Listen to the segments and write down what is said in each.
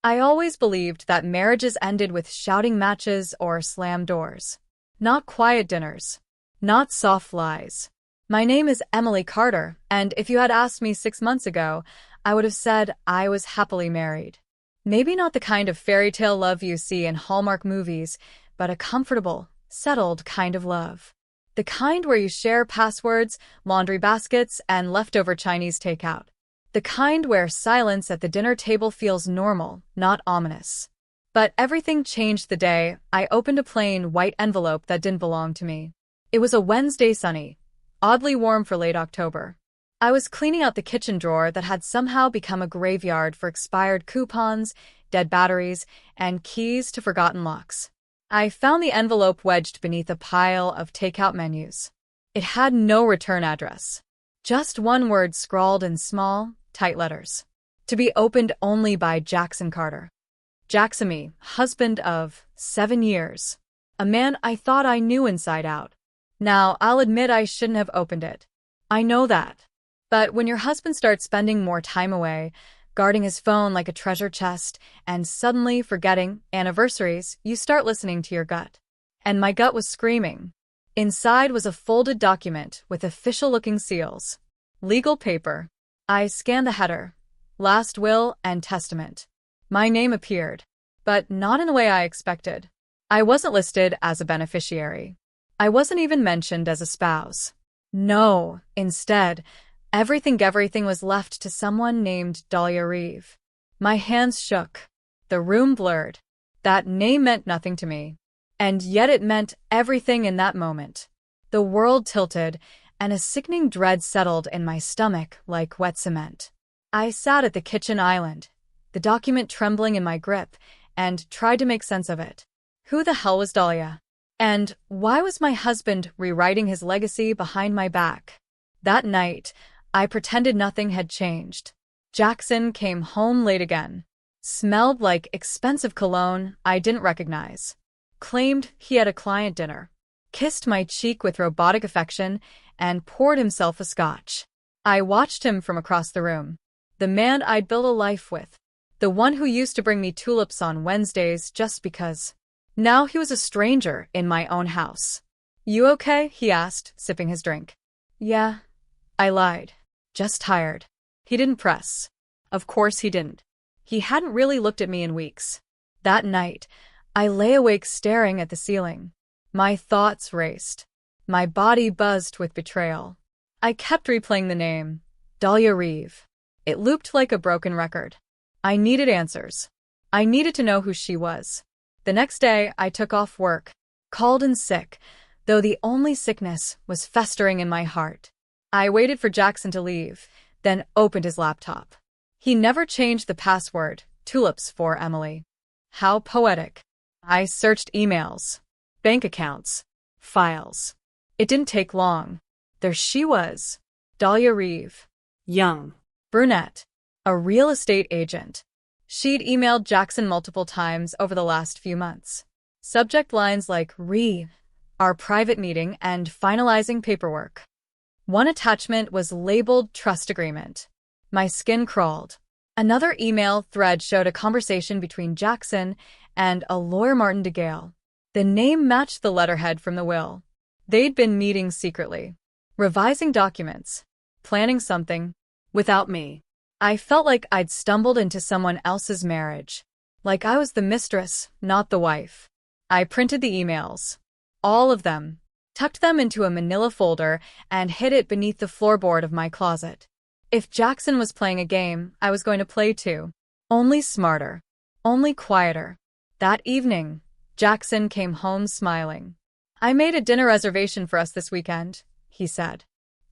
I always believed that marriages ended with shouting matches or slammed doors. Not quiet dinners. Not soft lies. My name is Emily Carter, and if you had asked me 6 months ago, I would have said I was happily married. Maybe not the kind of fairy tale love you see in Hallmark movies, but a comfortable, settled kind of love. The kind where you share passwords, laundry baskets, and leftover Chinese takeout. The kind where silence at the dinner table feels normal, not ominous. But everything changed the day I opened a plain white envelope that didn't belong to me. It was a Wednesday sunny, oddly warm for late October. I was cleaning out the kitchen drawer that had somehow become a graveyard for expired coupons, dead batteries, and keys to forgotten locks. I found the envelope wedged beneath a pile of takeout menus. It had no return address. Just one word scrawled in small, tight letters. To be opened only by Jackson Carter. Jacksamy, husband of 7 years. A man I thought I knew inside out. Now, I'll admit I shouldn't have opened it. I know that. But when your husband starts spending more time away, guarding his phone like a treasure chest, and suddenly forgetting anniversaries, you start listening to your gut. And my gut was screaming. Inside was a folded document with official-looking seals. Legal paper. I scanned the header. Last will and testament. My name appeared, but not in the way I expected. I wasn't listed as a beneficiary. I wasn't even mentioned as a spouse. No, instead, everything was left to someone named Dahlia Reeve. My hands shook. The room blurred. That name meant nothing to me. And yet it meant everything in that moment. The world tilted, and a sickening dread settled in my stomach like wet cement. I sat at the kitchen island, the document trembling in my grip, and tried to make sense of it. Who the hell was Dahlia? And why was my husband rewriting his legacy behind my back? That night, I pretended nothing had changed. Jackson came home late again. Smelled like expensive cologne I didn't recognize. Claimed he had a client dinner. Kissed my cheek with robotic affection and poured himself a scotch. I watched him from across the room. The man I'd built a life with. The one who used to bring me tulips on Wednesdays just because. Now he was a stranger in my own house. "You okay?" he asked, sipping his drink. "Yeah." I lied. "Just tired." He didn't press. Of course he didn't. He hadn't really looked at me in weeks. That night, I lay awake staring at the ceiling. My thoughts raced. My body buzzed with betrayal. I kept replaying the name, Dahlia Reeve. It looped like a broken record. I needed answers. I needed to know who she was. The next day, I took off work, called in sick, though the only sickness was festering in my heart. I waited for Jackson to leave, then opened his laptop. He never changed the password, tulips for Emily. How poetic. I searched emails, bank accounts, files. It didn't take long. There she was, Dahlia Reeve. Young. Brunette. A real estate agent. She'd emailed Jackson multiple times over the last few months. Subject lines like our private meeting and finalizing paperwork. One attachment was labeled trust agreement. My skin crawled. Another email thread showed a conversation between Jackson and a lawyer, Martin DeGale. The name matched the letterhead from the will. They'd been meeting secretly, revising documents, planning something, without me. I felt like I'd stumbled into someone else's marriage, like I was the mistress, not the wife. I printed the emails, all of them, tucked them into a manila folder, and hid it beneath the floorboard of my closet. If Jackson was playing a game, I was going to play too. Only smarter. Only quieter. That evening, Jackson came home smiling. "I made a dinner reservation for us this weekend," he said.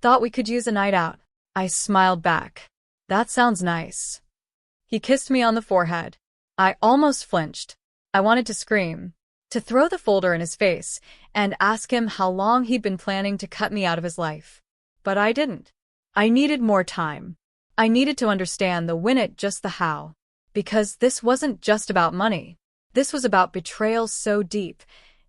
"Thought we could use a night out." I smiled back. "That sounds nice." He kissed me on the forehead. I almost flinched. I wanted to scream, to throw the folder in his face, and ask him how long he'd been planning to cut me out of his life. But I didn't. I needed more time. I needed to understand the when, it just the how. Because this wasn't just about money. This was about betrayal so deep,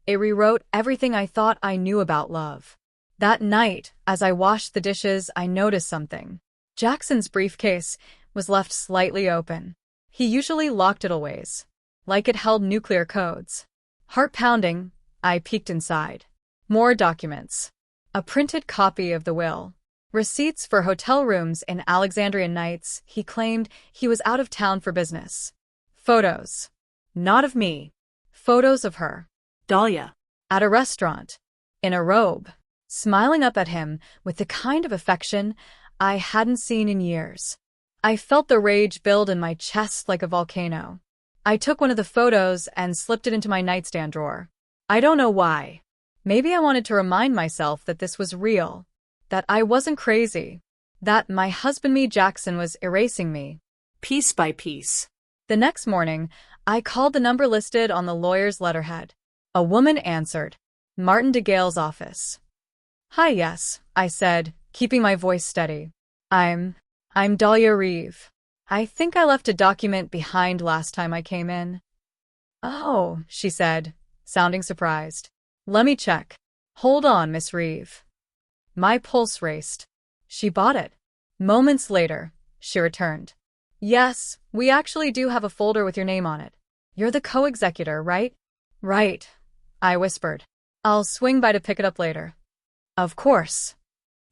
it rewrote everything I thought I knew about love. That night, as I washed the dishes, I noticed something. Jackson's briefcase was left slightly open. He usually locked it always, like it held nuclear codes. Heart pounding, I peeked inside. More documents. A printed copy of the will. Receipts for hotel rooms in Alexandrian nights. He claimed he was out of town for business. Photos. Not of me. Photos of her. Dahlia. At a restaurant. In a robe. Smiling up at him with the kind of affection I hadn't seen in years. I felt the rage build in my chest like a volcano. I took one of the photos and slipped it into my nightstand drawer. I don't know why. Maybe I wanted to remind myself that this was real, that I wasn't crazy, that my husband Jackson was erasing me, piece by piece. The next morning, I called the number listed on the lawyer's letterhead. A woman answered. Martin DeGale's office. Hi, yes, I said, keeping my voice steady. I'm Dahlia Reeve. I think I left a document behind last time I came in. Oh, she said, sounding surprised. Let me check. Hold on, Miss Reeve. My pulse raced. She bought it. Moments later, she returned. Yes, we actually do have a folder with your name on it. You're the co-executor, right? Right, I whispered. I'll swing by to pick it up later. Of course.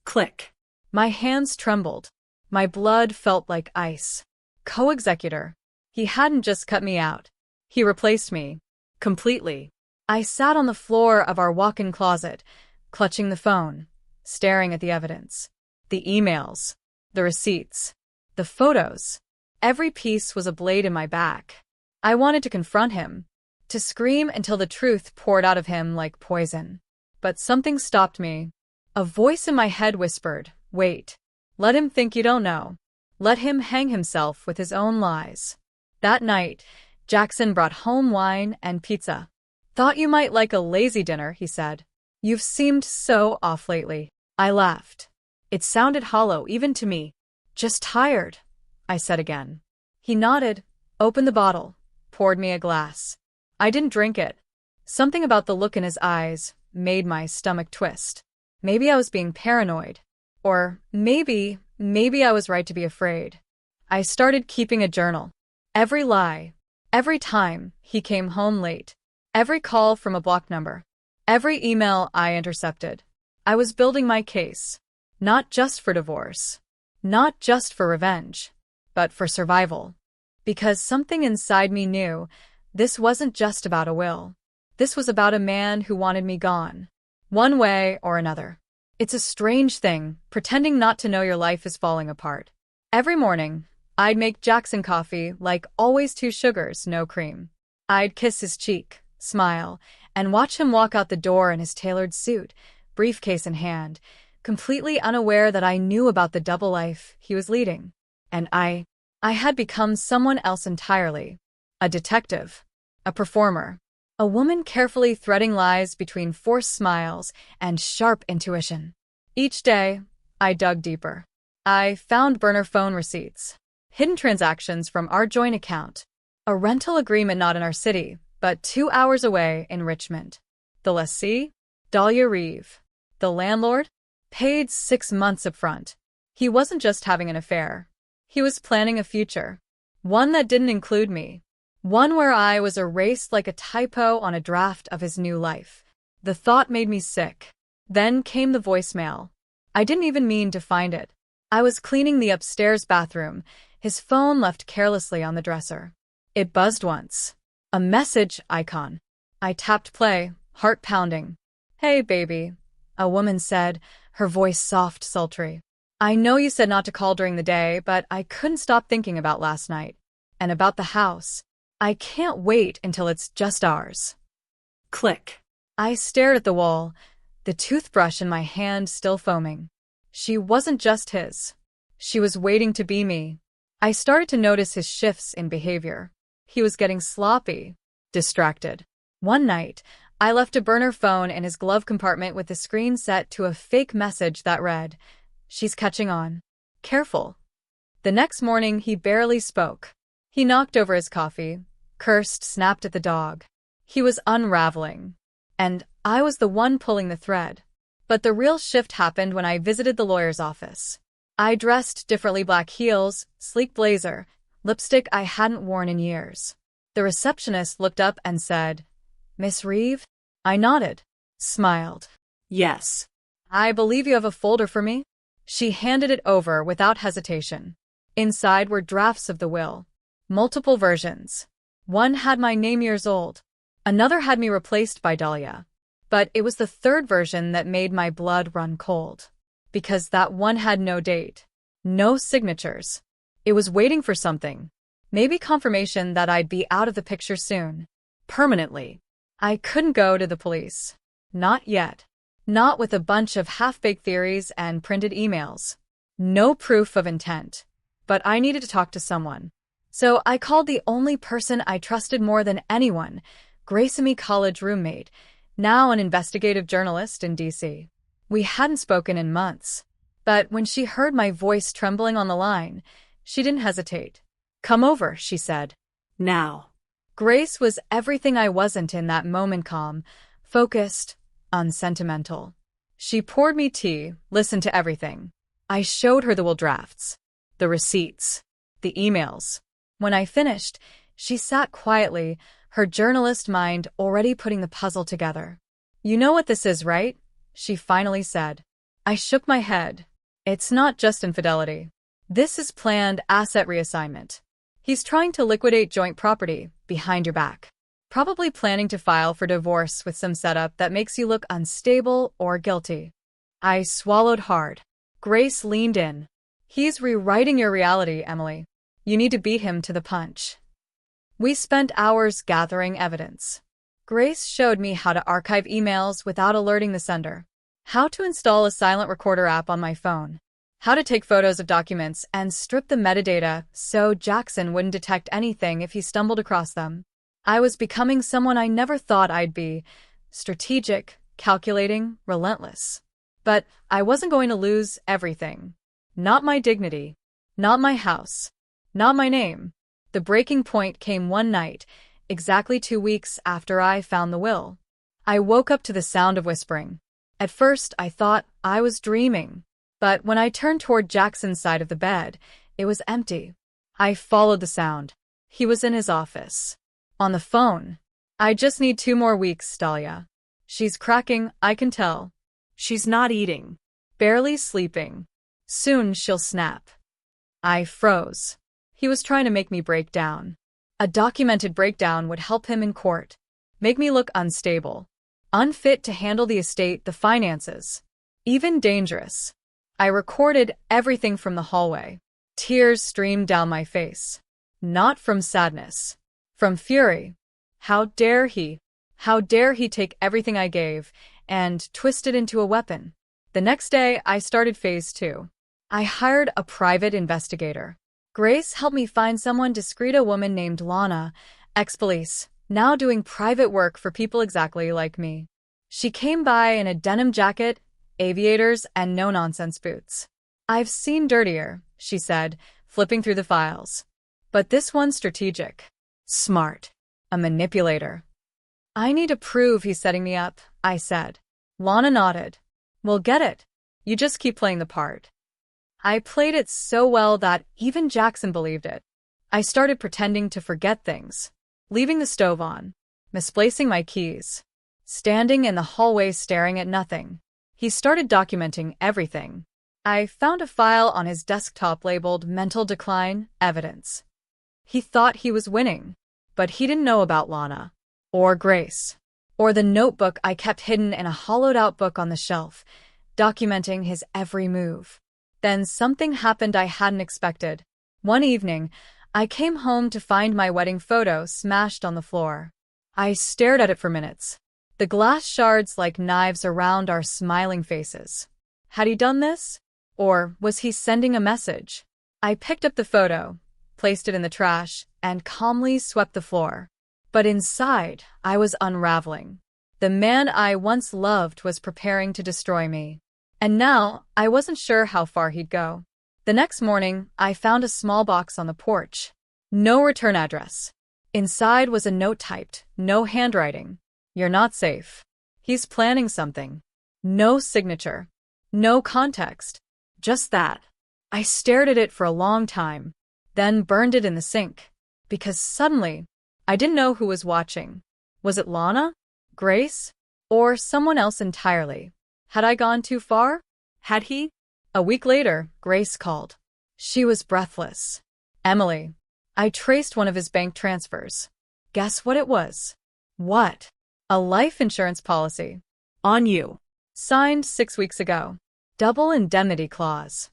Click. My hands trembled. My blood felt like ice. Co-executor. He hadn't just cut me out. He replaced me. Completely. I sat on the floor of our walk-in closet, clutching the phone, staring at the evidence. The emails. The receipts. The photos. Every piece was a blade in my back. I wanted to confront him, to scream until the truth poured out of him like poison. But something stopped me. A voice in my head whispered, wait. Let him think you don't know. Let him hang himself with his own lies. That night, Jackson brought home wine and pizza. Thought you might like a lazy dinner, he said. You've seemed so off lately. I laughed. It sounded hollow even to me. Just tired, I said again. He nodded, opened the bottle, poured me a glass. I didn't drink it. Something about the look in his eyes made my stomach twist. Maybe I was being paranoid. Or maybe I was right to be afraid. I started keeping a journal. Every lie. Every time he came home late. Every call from a blocked number. Every email I intercepted. I was building my case. Not just for divorce. Not just for revenge. But for survival. Because something inside me knew this wasn't just about a will. This was about a man who wanted me gone. One way or another. It's a strange thing, pretending not to know your life is falling apart. Every morning, I'd make Jackson coffee, like always 2 sugars, no cream. I'd kiss his cheek, smile, and watch him walk out the door in his tailored suit, briefcase in hand, completely unaware that I knew about the double life he was leading. And I had become someone else entirely. A detective. A performer. A woman carefully threading lies between forced smiles and sharp intuition. Each day, I dug deeper. I found burner phone receipts. Hidden transactions from our joint account. A rental agreement not in our city, but 2 hours away in Richmond. The lessee? Dahlia Reeve. The landlord? Paid 6 months up front. He wasn't just having an affair. He was planning a future. One that didn't include me. One where I was erased like a typo on a draft of his new life. The thought made me sick. Then came the voicemail. I didn't even mean to find it. I was cleaning the upstairs bathroom, his phone left carelessly on the dresser. It buzzed once. A message icon. I tapped play, heart pounding. Hey, baby, a woman said, her voice soft, sultry. I know you said not to call during the day, but I couldn't stop thinking about last night. And about the house. I can't wait until it's just ours. Click. I stared at the wall, the toothbrush in my hand still foaming. She wasn't just his. She was waiting to be me. I started to notice his shifts in behavior. He was getting sloppy, distracted. One night, I left a burner phone in his glove compartment with the screen set to a fake message that read, "She's catching on. Careful." The next morning, he barely spoke. He knocked over his coffee, cursed, snapped at the dog. He was unraveling. And I was the one pulling the thread. But the real shift happened when I visited the lawyer's office. I dressed differently, black heels, sleek blazer, lipstick I hadn't worn in years. The receptionist looked up and said, "Miss Reeve?" I nodded, smiled. Yes. "I believe you have a folder for me?" She handed it over without hesitation. Inside were drafts of the will. Multiple versions. One had my name years old. Another had me replaced by Dahlia. But it was the third version that made my blood run cold. Because that one had no date. No signatures. It was waiting for something. Maybe confirmation that I'd be out of the picture soon. Permanently. I couldn't go to the police. Not yet. Not with a bunch of half-baked theories and printed emails. No proof of intent. But I needed to talk to someone. So I called the only person I trusted more than anyone, Grace and me college roommate, now an investigative journalist in D.C. We hadn't spoken in months. But when she heard my voice trembling on the line, she didn't hesitate. "Come over," she said. Now. Grace was everything I wasn't in that moment: calm, focused, unsentimental. She poured me tea, listened to everything. I showed her the will drafts, the receipts, the emails. When I finished, she sat quietly, her journalist mind already putting the puzzle together. "You know what this is, right?" she finally said. I shook my head. "It's not just infidelity. This is planned asset reassignment. He's trying to liquidate joint property behind your back. Probably planning to file for divorce with some setup that makes you look unstable or guilty." I swallowed hard. Grace leaned in. "He's rewriting your reality, Emily. You need to beat him to the punch." We spent hours gathering evidence. Grace showed me how to archive emails without alerting the sender, how to install a silent recorder app on my phone, how to take photos of documents and strip the metadata so Jackson wouldn't detect anything if he stumbled across them. I was becoming someone I never thought I'd be: strategic, calculating, relentless. But I wasn't going to lose everything. Not my dignity. Not my house. Not my name. The breaking point came one night, exactly 2 weeks after I found the will. I woke up to the sound of whispering. At first, I thought I was dreaming. But when I turned toward Jackson's side of the bed, it was empty. I followed the sound. He was in his office. On the phone. "I just need 2 more weeks, Dahlia. She's cracking, I can tell. She's not eating. Barely sleeping. Soon she'll snap." I froze. He was trying to make me break down. A documented breakdown would help him in court. Make me look unstable. Unfit to handle the estate, the finances. Even dangerous. I recorded everything from the hallway. Tears streamed down my face. Not from sadness. From fury. How dare he? How dare he take everything I gave and twist it into a weapon? The next day, I started phase 2. I hired a private investigator. Grace helped me find someone discreet, a woman named Lana, ex-police, now doing private work for people exactly like me. She came by in a denim jacket, aviators, and no-nonsense boots. "I've seen dirtier," she said, flipping through the files. "But this one's strategic. Smart. A manipulator." "I need to prove he's setting me up," I said. Lana nodded. "We'll get it. You just keep playing the part." I played it so well that even Jackson believed it. I started pretending to forget things. Leaving the stove on. Misplacing my keys. Standing in the hallway staring at nothing. He started documenting everything. I found a file on his desktop labeled "Mental Decline Evidence." He thought he was winning. But he didn't know about Lana. Or Grace. Or the notebook I kept hidden in a hollowed-out book on the shelf, documenting his every move. Then something happened I hadn't expected. One evening, I came home to find my wedding photo smashed on the floor. I stared at it for minutes. The glass shards like knives around our smiling faces. Had he done this? Or was he sending a message? I picked up the photo, placed it in the trash, and calmly swept the floor. But inside, I was unraveling. The man I once loved was preparing to destroy me. And now, I wasn't sure how far he'd go. The next morning, I found a small box on the porch. No return address. Inside was a note typed, no handwriting. "You're not safe. He's planning something." No signature. No context. Just that. I stared at it for a long time. then burned it in the sink. Because suddenly, I didn't know who was watching. Was it Lana? Grace? Or someone else entirely? Had I gone too far? Had he? A week later, Grace called. She was breathless. Emily. I traced one of his bank transfers. Guess what it was? What? A life insurance policy. On you. Signed 6 weeks ago. Double indemnity clause.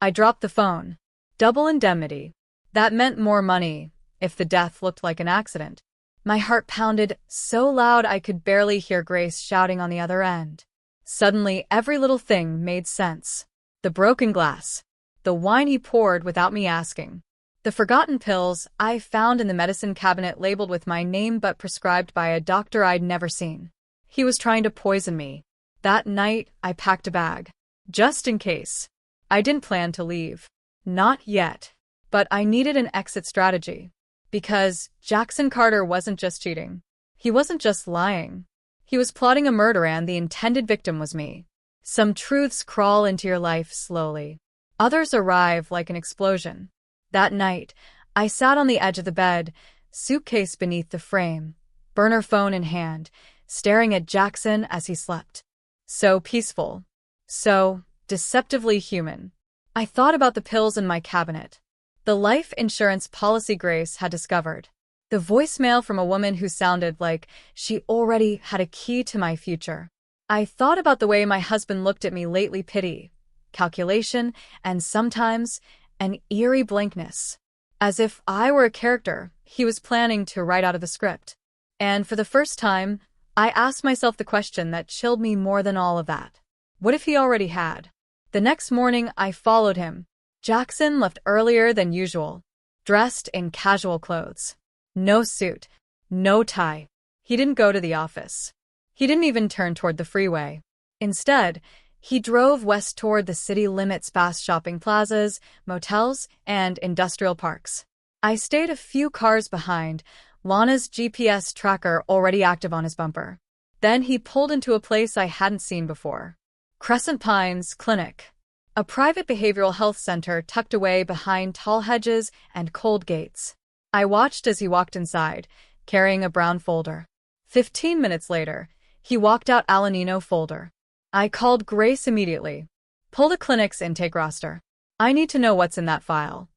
I dropped the phone. Double indemnity. That meant more money, if the death looked like an accident. My heart pounded so loud I could barely hear Grace shouting on the other end. Suddenly, every little thing made sense. The broken glass. The wine he poured without me asking. The forgotten pills I found in the medicine cabinet labeled with my name but prescribed by a doctor I'd never seen. He was trying to poison me. That night, I packed a bag. Just in case. I didn't plan to leave. Not yet. But I needed an exit strategy. Because Jackson Carter wasn't just cheating. He wasn't just lying. He was plotting a murder and the intended victim was me. Some truths crawl into your life slowly. Others arrive like an explosion. That night, I sat on the edge of the bed, suitcase beneath the frame, burner phone in hand, staring at Jackson as he slept. So peaceful. So deceptively human. I thought about the pills in my cabinet. The life insurance policy Grace had discovered. The voicemail from a woman who sounded like she already had a key to my future. I thought about the way my husband looked at me lately, pity, calculation, and sometimes an eerie blankness. As if I were a character he was planning to write out of the script. And for the first time, I asked myself the question that chilled me more than all of that. What if he already had? The next morning, I followed him. Jackson left earlier than usual, dressed in casual clothes. No suit, no tie. He didn't go to the office. He didn't even turn toward the freeway. Instead, he drove west toward the city limits past shopping plazas, motels, and industrial parks. I stayed a few cars behind, Lana's GPS tracker already active on his bumper. Then he pulled into a place I hadn't seen before. Crescent Pines Clinic. A private behavioral health center tucked away behind tall hedges and cold gates. I watched as he walked inside, carrying a brown folder. 15 minutes later, he walked out Alanino folder. I called Grace immediately. Pull the clinic's intake roster. I need to know what's in that file.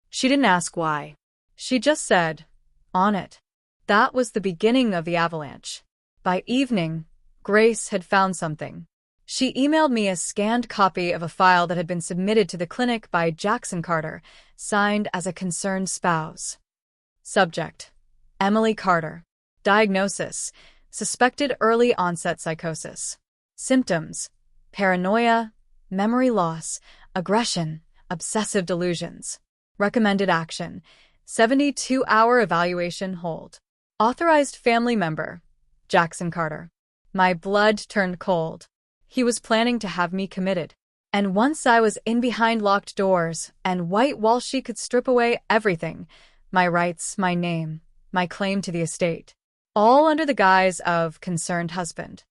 She didn't ask why. She just said, on it. That was the beginning of the avalanche. By evening, Grace had found something. She emailed me a scanned copy of a file that had been submitted to the clinic by Jackson Carter, signed as a concerned spouse. Subject: Emily Carter. Diagnosis: suspected early onset psychosis. Symptoms: paranoia, memory loss, aggression, obsessive delusions. Recommended action: 72-hour evaluation hold. Authorized family member: Jackson Carter. My blood turned cold. He was planning to have me committed. And once I was in behind locked doors and white walls, she could strip away everything: my rights, my name, my claim to the estate. All under the guise of concerned husband.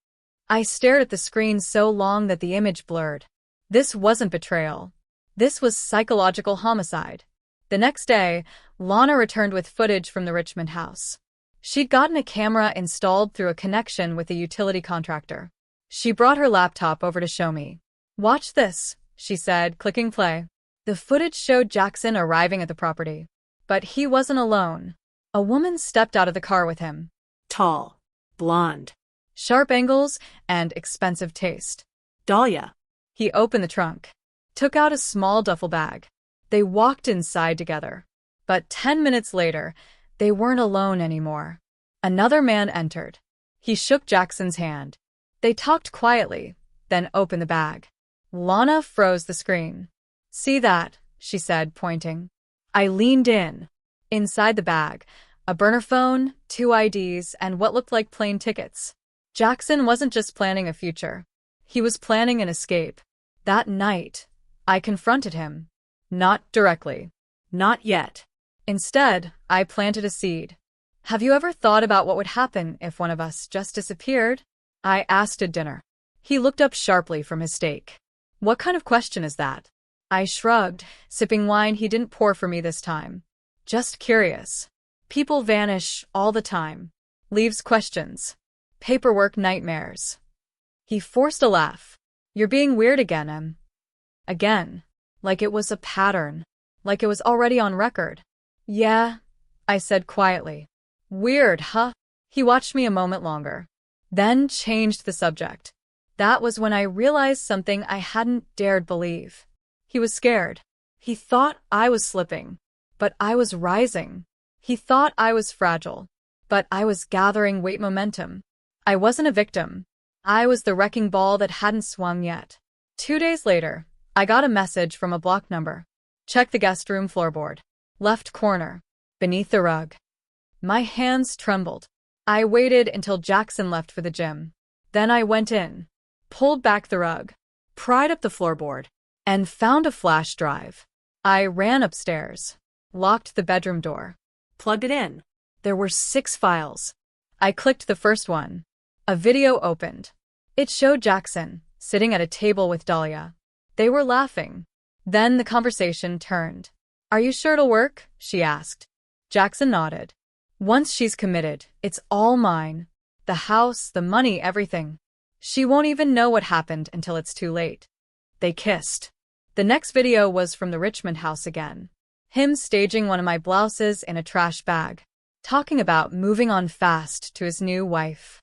I stared at the screen so long that the image blurred. This wasn't betrayal. This was psychological homicide. The next day, Lana returned with footage from the Richmond house. She'd gotten a camera installed through a connection with a utility contractor. She brought her laptop over to show me. Watch this, she said, clicking play. The footage showed Jackson arriving at the property. But he wasn't alone. A woman stepped out of the car with him. Tall. Blonde. Sharp angles and expensive taste. Dahlia. He opened the trunk. Took out a small duffel bag. They walked inside together. But 10 minutes later, they weren't alone anymore. Another man entered. He shook Jackson's hand. They talked quietly, then opened the bag. Lana froze the screen. See that, she said, pointing. I leaned in. Inside the bag, a burner phone, 2 IDs, and what looked like plane tickets. Jackson wasn't just planning a future. He was planning an escape. That night, I confronted him. Not directly. Not yet. Instead, I planted a seed. Have you ever thought about what would happen if one of us just disappeared? I asked at dinner. He looked up sharply from his steak. What kind of question is that? I shrugged, sipping wine he didn't pour for me this time. Just curious. People vanish all the time. Leaves questions. Paperwork nightmares. He forced a laugh. You're being weird again, Em. Again. Like it was a pattern. Like it was already on record. Yeah, I said quietly. Weird, huh? He watched me a moment longer. Then changed the subject. That was when I realized something I hadn't dared believe. He was scared. He thought I was slipping, but I was rising. He thought I was fragile, but I was gathering weight momentum. I wasn't a victim. I was the wrecking ball that hadn't swung yet. 2 days later, I got a message from a block number. Check the guest room floorboard. Left corner. Beneath the rug. My hands trembled. I waited until Jackson left for the gym. Then I went in, pulled back the rug, pried up the floorboard, and found a flash drive. I ran upstairs, locked the bedroom door, Plugged it in. There were 6 files. I clicked the first one. A video opened. It showed Jackson, sitting at a table with Dahlia. They were laughing. Then the conversation turned. Are you sure it'll work? She asked. Jackson nodded. Once she's committed, it's all mine. The house, the money, everything. She won't even know what happened until it's too late. They kissed. The next video was from the Richmond house again. Him staging one of my blouses in a trash bag. Talking about moving on fast to his new wife.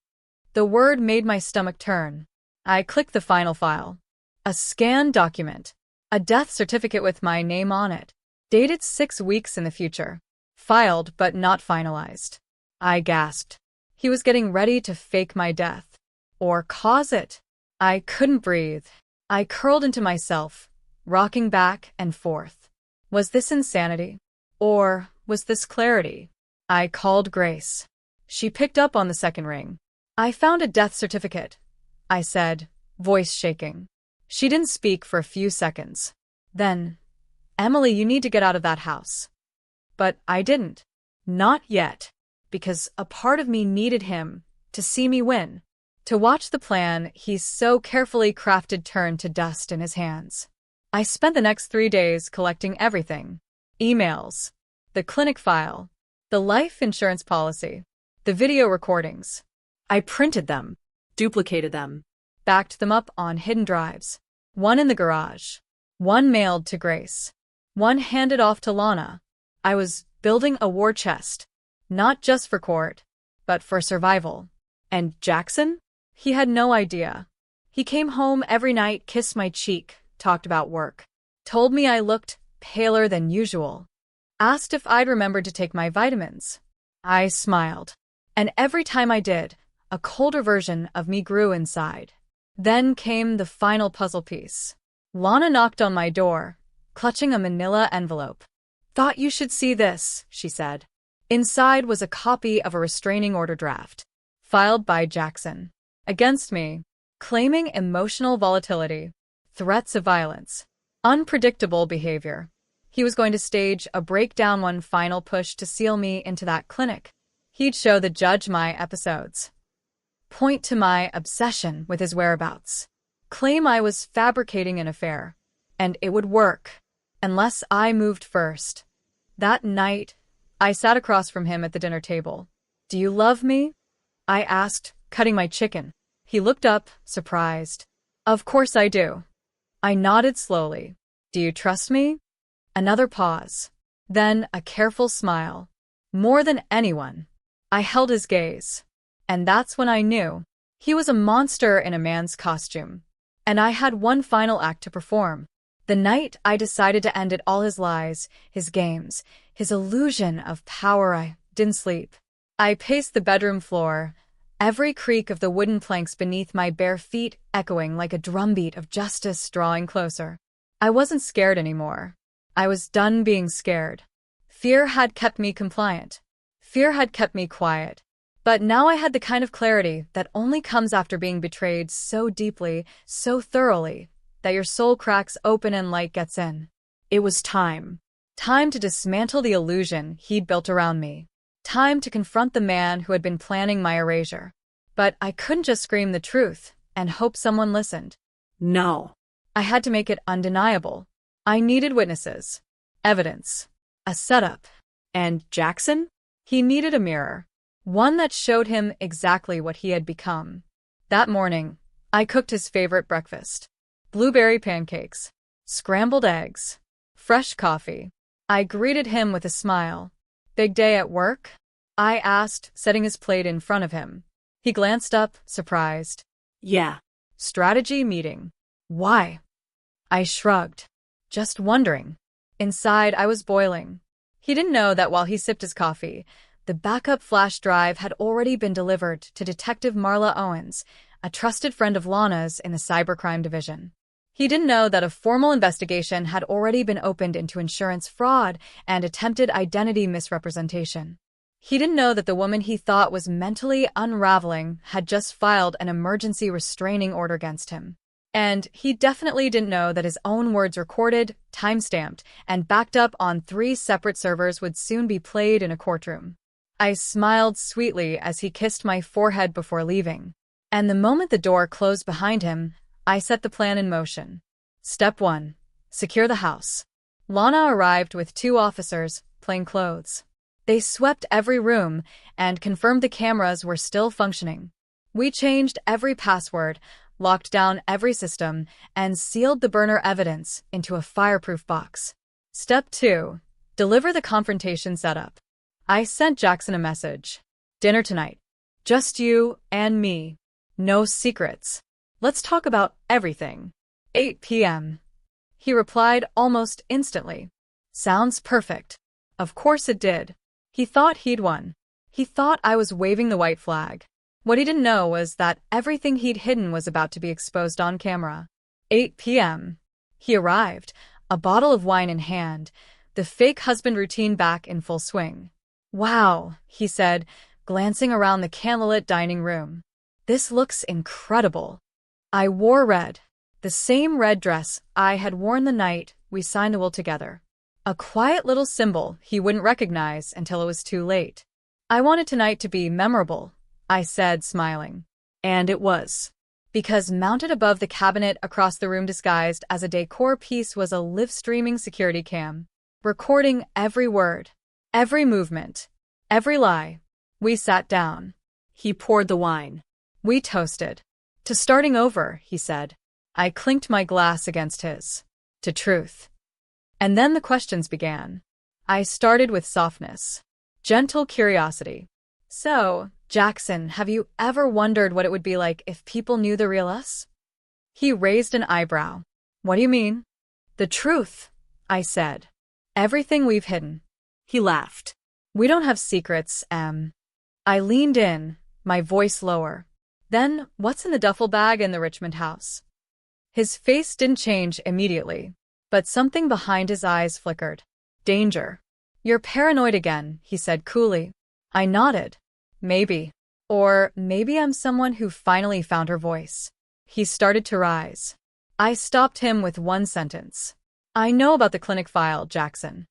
The word made my stomach turn. I clicked the final file. A scanned document. A death certificate with my name on it. Dated 6 weeks in the future. Filed but not finalized. I gasped. He was getting ready to fake my death. Or cause it. I couldn't breathe. I curled into myself, rocking back and forth. Was this insanity? Or was this clarity? I called Grace. She picked up on the second ring. I found a death certificate, I said, voice shaking. She didn't speak for a few seconds. Then, Emily, you need to get out of that house. But I didn't. Not yet. Because a part of me needed him to see me win. To watch the plan he so carefully crafted turn to dust in his hands. I spent the next 3 days collecting everything. Emails. The clinic file. The life insurance policy. The video recordings. I printed them, duplicated them, backed them up on hidden drives. One in the garage. One mailed to Grace. One handed off to Lana. I was building a war chest. Not just for court, but for survival. And Jackson? He had no idea. He came home every night, kissed my cheek, talked about work. Told me I looked paler than usual. Asked if I'd remembered to take my vitamins. I smiled. And every time I did, a colder version of me grew inside. Then came the final puzzle piece. Lana knocked on my door, clutching a manila envelope. Thought you should see this, she said. Inside was a copy of a restraining order draft, filed by Jackson. Against me, claiming emotional volatility, threats of violence, unpredictable behavior. He was going to stage a breakdown, one final push to seal me into that clinic. He'd show the judge my episodes. Point to my obsession with his whereabouts. Claim I was fabricating an affair. And it would work. Unless I moved first. That night, I sat across from him at the dinner table. Do you love me? I asked, cutting my chicken. He looked up, surprised. Of course I do. I nodded slowly. Do you trust me? Another pause. Then a careful smile. More than anyone. I held his gaze. And that's when I knew. He was a monster in a man's costume. And I had one final act to perform. The night I decided to end it all, his lies, his games, his illusion of power, I didn't sleep. I paced the bedroom floor, every creak of the wooden planks beneath my bare feet echoing like a drumbeat of justice drawing closer. I wasn't scared anymore. I was done being scared. Fear had kept me compliant. Fear had kept me quiet. But now I had the kind of clarity that only comes after being betrayed so deeply, so thoroughly, that your soul cracks open and light gets in. It was time. Time to dismantle the illusion he'd built around me. Time to confront the man who had been planning my erasure. But I couldn't just scream the truth and hope someone listened. No. I had to make it undeniable. I needed witnesses, evidence, a setup. And Jackson? He needed a mirror, one that showed him exactly what he had become. That morning, I cooked his favorite breakfast: blueberry pancakes, scrambled eggs, fresh coffee. I greeted him with a smile. Big day at work? I asked, setting his plate in front of him. He glanced up, surprised. Yeah. Strategy meeting. Why? I shrugged. Just wondering. Inside, I was boiling. He didn't know that while he sipped his coffee, the backup flash drive had already been delivered to Detective Marla Owens, a trusted friend of Lana's in the cybercrime division. He didn't know that a formal investigation had already been opened into insurance fraud and attempted identity misrepresentation. He didn't know that the woman he thought was mentally unraveling had just filed an emergency restraining order against him. And he definitely didn't know that his own words recorded, timestamped, and backed up on 3 separate servers would soon be played in a courtroom. I smiled sweetly as he kissed my forehead before leaving. And the moment the door closed behind him, I set the plan in motion. Step 1. Secure the house. Lana arrived with 2 officers, plain clothes. They swept every room and confirmed the cameras were still functioning. We changed every password, locked down every system, and sealed the burner evidence into a fireproof box. Step 2. Deliver the confrontation setup. I sent Jackson a message. Dinner tonight. Just you and me. No secrets. Let's talk about everything. 8 p.m. He replied almost instantly. Sounds perfect. Of course it did. He thought he'd won. He thought I was waving the white flag. What he didn't know was that everything he'd hidden was about to be exposed on camera. 8 p.m. He arrived, a bottle of wine in hand, the fake husband routine back in full swing. Wow, he said, glancing around the candlelit dining room. This looks incredible. I wore red, the same red dress I had worn the night we signed the will together. A quiet little symbol he wouldn't recognize until it was too late. I wanted tonight to be memorable, I said, smiling. And it was. Because mounted above the cabinet across the room disguised as a decor piece was a live-streaming security cam, recording every word, every movement, every lie. We sat down. He poured the wine. We toasted. To starting over, he said. I clinked my glass against his. To truth. And then the questions began. I started with softness. Gentle curiosity. So, Jackson, have you ever wondered what it would be like if people knew the real us? He raised an eyebrow. What do you mean? The truth, I said. Everything we've hidden. He laughed. We don't have secrets, Em. I leaned in, my voice lower. Then, what's in the duffel bag in the Richmond house? His face didn't change immediately, but something behind his eyes flickered. Danger. You're paranoid again, he said coolly. I nodded. Maybe. Or maybe I'm someone who finally found her voice. He started to rise. I stopped him with one sentence. I know about the clinic file, Jackson.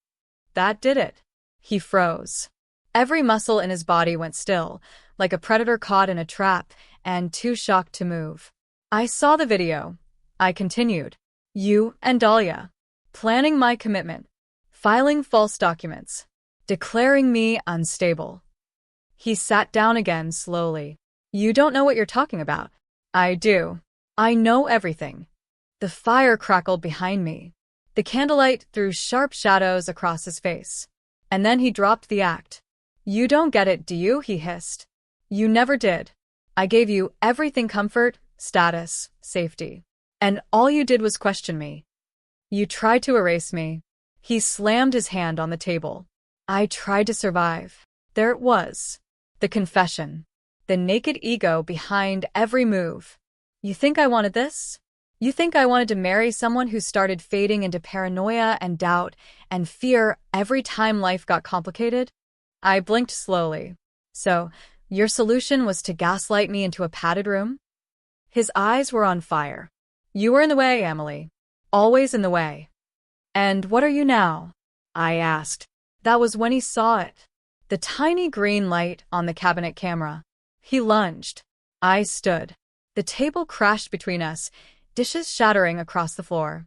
That did it. He froze. Every muscle in his body went still, like a predator caught in a trap and too shocked to move. I saw the video. I continued. You and Dahlia. Planning my commitment. Filing false documents. Declaring me unstable. He sat down again slowly. You don't know what you're talking about. I do. I know everything. The fire crackled behind me. The candlelight threw sharp shadows across his face. And then he dropped the act. You don't get it, do you? He hissed. You never did. I gave you everything: comfort, status, safety. And all you did was question me. You tried to erase me. He slammed his hand on the table. I tried to survive. There it was. The confession. The naked ego behind every move. You think I wanted this? You think I wanted to marry someone who started fading into paranoia and doubt and fear every time life got complicated? I blinked slowly. So, your solution was to gaslight me into a padded room? His eyes were on fire. You were in the way, Emily. Always in the way. And what are you now? I asked. That was when he saw it. The tiny green light on the cabinet camera. He lunged. I stood. The table crashed between us, dishes shattering across the floor.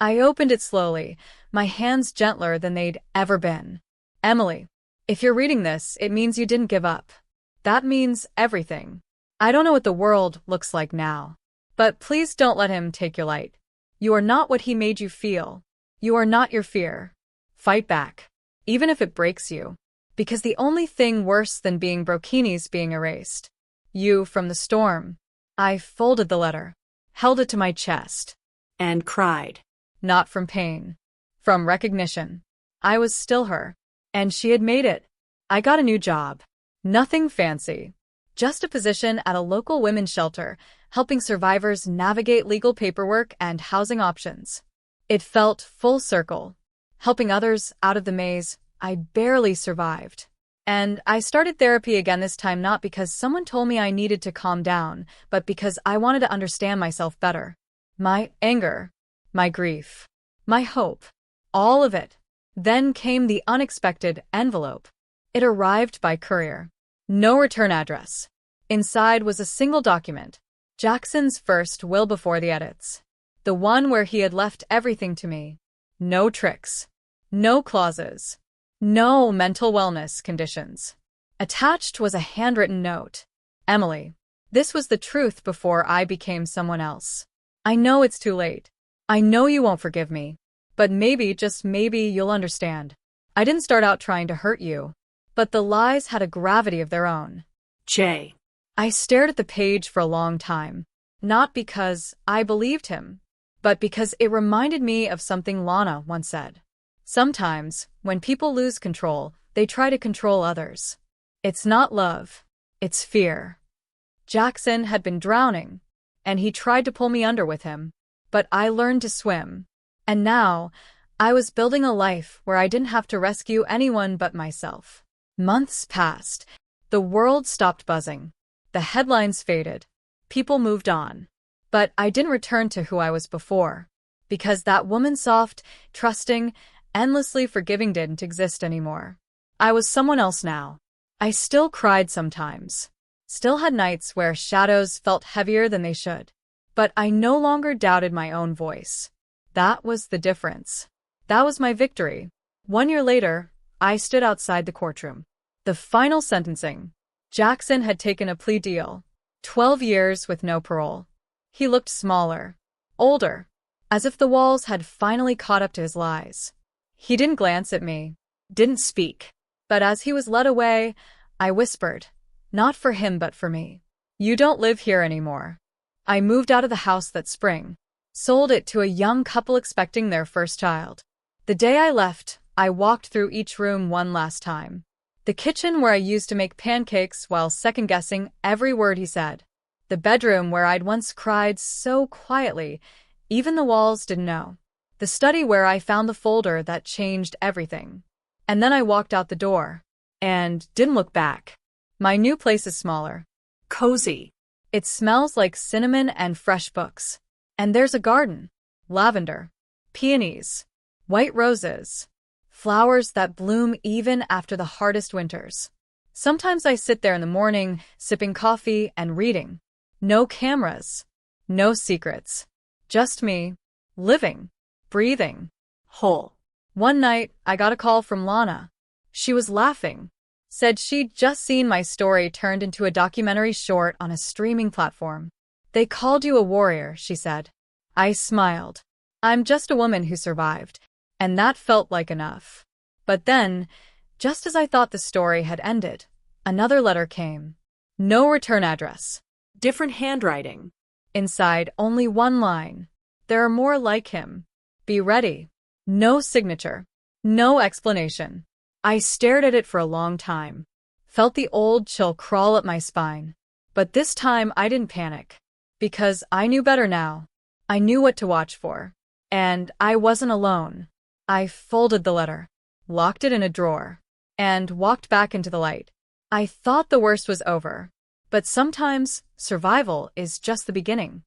I opened it slowly, my hands gentler than they'd ever been. Emily, if you're reading this, it means you didn't give up. That means everything. I don't know what the world looks like now. But please don't let him take your light. You are not what he made you feel. You are not your fear. Fight back. Even if it breaks you. Because the only thing worse than being brokinis being erased. You from the storm. I folded the letter. Held it to my chest. And cried. Not from pain. From recognition. I was still her. And she had made it. I got a new job. Nothing fancy. Just a position at a local women's shelter, helping survivors navigate legal paperwork and housing options. It felt full circle. Helping others out of the maze I barely survived. And I started therapy again, this time not because someone told me I needed to calm down, but because I wanted to understand myself better. My anger, my grief, my hope, all of it. Then came the unexpected envelope. It arrived by courier. No return address. Inside was a single document. Jackson's first will before the edits. The one where he had left everything to me. No tricks. No clauses. No mental wellness conditions. Attached was a handwritten note. Emily, this was the truth before I became someone else. I know it's too late. I know you won't forgive me. But maybe, just maybe, you'll understand. I didn't start out trying to hurt you. But the lies had a gravity of their own. J. I stared at the page for a long time. Not because I believed him, but because it reminded me of something Lana once said. Sometimes, when people lose control, they try to control others. It's not love. It's fear. Jackson had been drowning, and he tried to pull me under with him. But I learned to swim. And now, I was building a life where I didn't have to rescue anyone but myself. Months passed. The world stopped buzzing. The headlines faded. People moved on. But I didn't return to who I was before. Because that woman, soft, trusting, endlessly forgiving, didn't exist anymore. I was someone else now. I still cried sometimes. Still had nights where shadows felt heavier than they should. But I no longer doubted my own voice. That was the difference. That was my victory. 1 year later, I stood outside the courtroom. The final sentencing. Jackson had taken a plea deal. 12 years with no parole. He looked smaller, older, as if the walls had finally caught up to his lies. He didn't glance at me, didn't speak. But as he was led away, I whispered, not for him but for me. You don't live here anymore. I moved out of the house that spring, sold it to a young couple expecting their first child. The day I left, I walked through each room one last time. The kitchen where I used to make pancakes while second-guessing every word he said. The bedroom where I'd once cried so quietly, even the walls didn't know. The study where I found the folder that changed everything. And then I walked out the door. And didn't look back. My new place is smaller. Cozy. It smells like cinnamon and fresh books. And there's a garden. Lavender. Peonies. White roses. Flowers that bloom even after the hardest winters. Sometimes I sit there in the morning, sipping coffee and reading. No cameras. No secrets. Just me. Living. Breathing. Whole. One night, I got a call from Lana. She was laughing. Said she'd just seen my story turned into a documentary short on a streaming platform. They called you a warrior, she said. I smiled. I'm just a woman who survived. And that felt like enough. But then, just as I thought the story had ended, another letter came. No return address. Different handwriting. Inside, only one line. There are more like him. Be ready. No signature. No explanation. I stared at it for a long time. Felt the old chill crawl up my spine. But this time I didn't panic. Because I knew better now. I knew what to watch for. And I wasn't alone. I folded the letter, locked it in a drawer, and walked back into the light. I thought the worst was over. But sometimes, survival is just the beginning.